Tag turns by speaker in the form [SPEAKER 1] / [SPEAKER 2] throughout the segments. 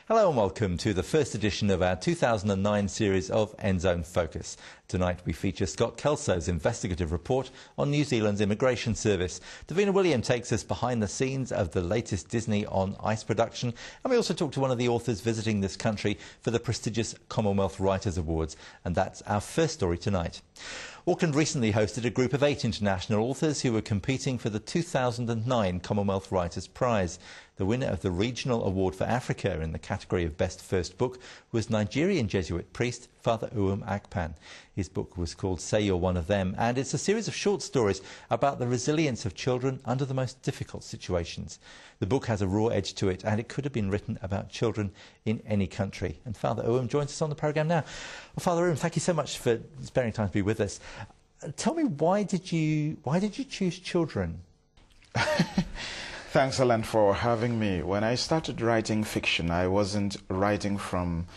[SPEAKER 1] Hello and welcome to the first edition of our 2009 series of End Zone Focus. Tonight we feature Scott Kelso's investigative report on New Zealand's immigration service. Davina William takes us behind the scenes of the latest Disney on Ice production, and we also talk to one of the authors visiting this country for the prestigious Commonwealth Writers Awards, and that's our first story tonight. Auckland recently hosted a group of 8 international authors who were competing for the 2009 Commonwealth Writers Prize. The winner of the Regional Award for Africa in the category of Best First Book was Nigerian Jesuit Priest Father Uwem Akpan. His book was called Say You're One of Them, and it's a series of short stories about the resilience of children under the most difficult situations. The book has a raw edge to it, and it could have been written about children in any country. And Father Uwem joins us on the programme now. Well, Father Uwem, thank you so much for sparing time to be with us. Tell me, why did you choose children?
[SPEAKER 2] Thanks, Alan, for having me. When I started writing fiction, I wasn't writing from,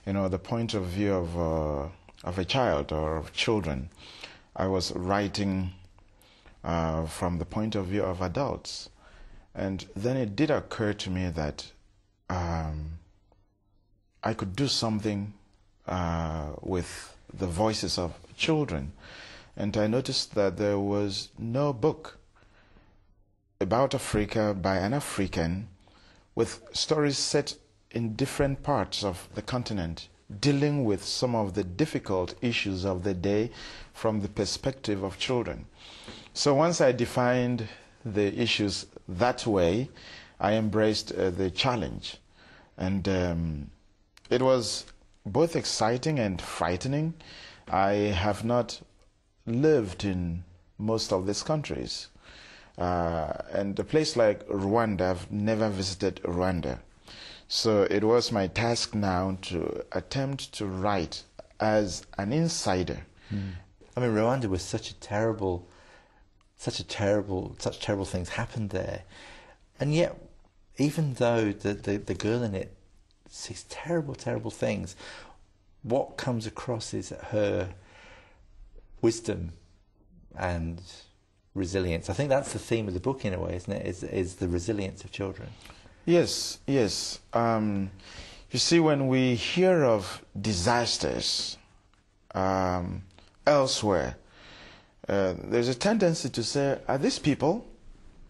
[SPEAKER 2] the point of view of a child or of children. I was writing from the point of view of adults. And then it did occur to me that I could do something with the voices of children. And I noticed that there was no book about Africa by an African with stories set in different parts of the continent, dealing with some of the difficult issues of the day from the perspective of children. So once I defined the issues that way, I embraced the challenge. And it was both exciting and frightening. I have not lived in most of these countries. And a place like Rwanda, I've never visited Rwanda. So it was my task now to attempt to write as an insider.
[SPEAKER 1] I mean, Rwanda was such terrible things happened there. And yet, even though the girl in it sees terrible things, what comes across is her wisdom and resilience. I think that's the theme of the book in a way, isn't it? Is the resilience of children.
[SPEAKER 2] Yes. You see, when we hear of disasters elsewhere, there's a tendency to say, are these people,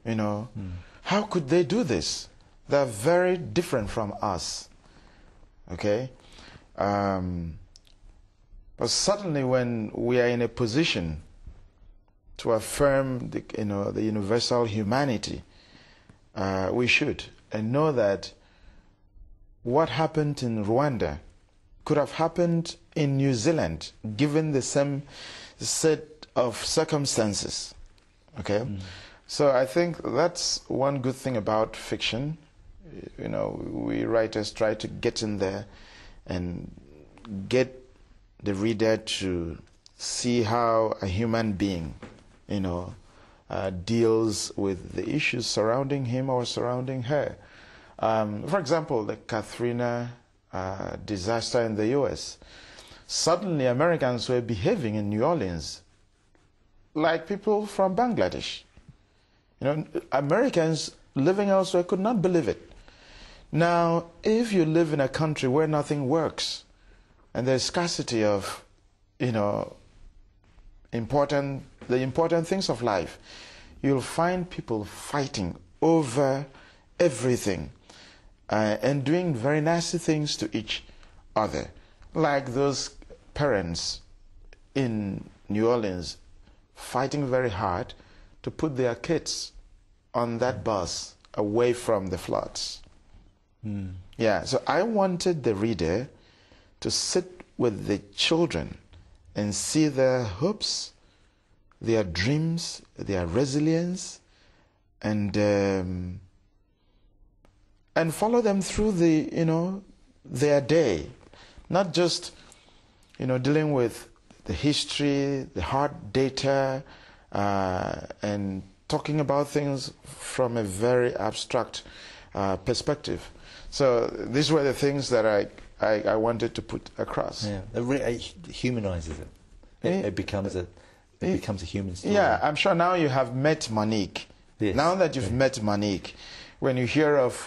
[SPEAKER 2] how could they do this? They're very different from us. Okay? But suddenly when we are in a position to affirm the universal humanity, we should, and know that what happened in Rwanda could have happened in New Zealand, given the same set of circumstances. Okay, so I think that's one good thing about fiction. We writers try to get in there and get the reader to see how a human being deals with the issues surrounding him or surrounding her. For example, the Katrina disaster in the US. Suddenly Americans were behaving in New Orleans like people from Bangladesh. Americans living elsewhere could not believe it. Now, if you live in a country where nothing works and there's scarcity of, the important things of life, you'll find people fighting over everything and doing very nasty things to each other, like those parents in New Orleans fighting very hard to put their kids on that bus away from the floods. Yeah, so I wanted the reader to sit with the children and see their hopes, their dreams, their resilience, and follow them through their day, not just dealing with the history, the hard data, and talking about things from a very abstract perspective. So these were the things that I wanted to put across.
[SPEAKER 1] Yeah, it humanises it. It becomes a human story.
[SPEAKER 2] Yeah, I'm sure now you have met Monique.
[SPEAKER 1] Yes.
[SPEAKER 2] Now that you've met Monique, when you hear of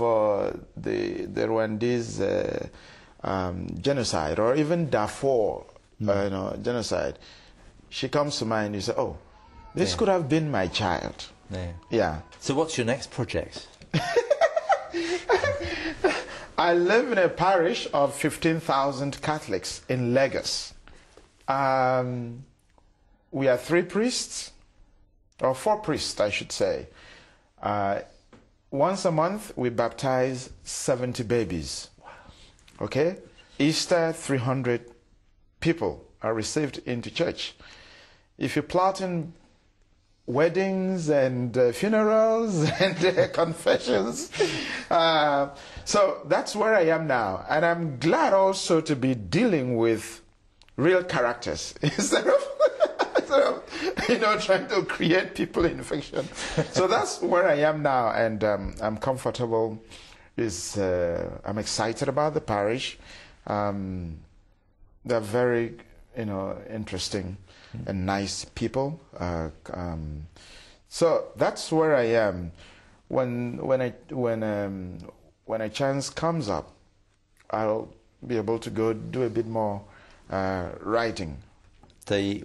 [SPEAKER 2] the Rwandese genocide, or even Darfur genocide, she comes to mind. You say, "Oh, this could have been my child." Yeah.
[SPEAKER 1] So what's your next project?
[SPEAKER 2] I live in a parish of 15,000 Catholics in Lagos. We are 3 priests, or 4 priests, I should say. Once a month, we baptize 70 babies. Okay? Easter, 300 people are received into church. If you plot in weddings and funerals and confessions. So that's where I am now. And I'm glad also to be dealing with real characters instead of trying to create people in fiction. So that's where I am now, and I'm comfortable. I'm excited about the parish. They're very, interesting and nice people. So that's where I am. When a chance comes up, I'll be able to go do a bit more writing.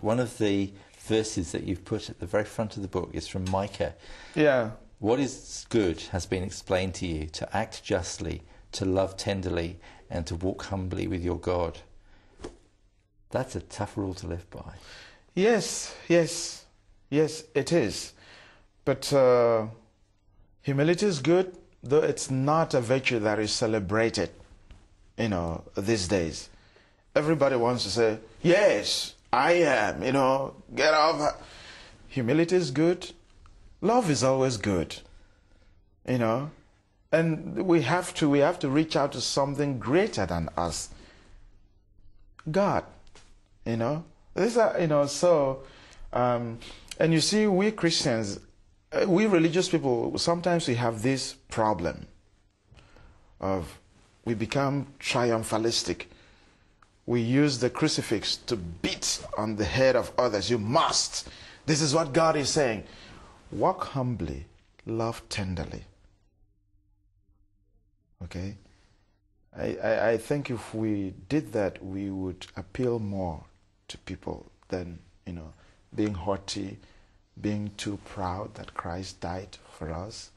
[SPEAKER 1] One of the verses that you've put at the very front of the book is from Micah.
[SPEAKER 2] Yeah.
[SPEAKER 1] What is good has been explained to you: to act justly, to love tenderly, and to walk humbly with your God. That's a tough rule to live by. Yes,
[SPEAKER 2] it is. But humility is good, though it's not a virtue that is celebrated, these days. Everybody wants to say, yes, I am, get off. Humility is good. Love is always good, And we have to reach out to something greater than us. God, These are, and you see, we Christians, we religious people, sometimes we have this problem of we become triumphalistic. We use the crucifix to beat on the head of others. You must. This is what God is saying. Walk humbly, love tenderly. Okay? I think if we did that, we would appeal more to people than, being haughty, being too proud that Christ died for us.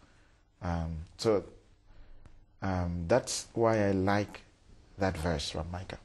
[SPEAKER 2] So that's why I like that verse from Micah.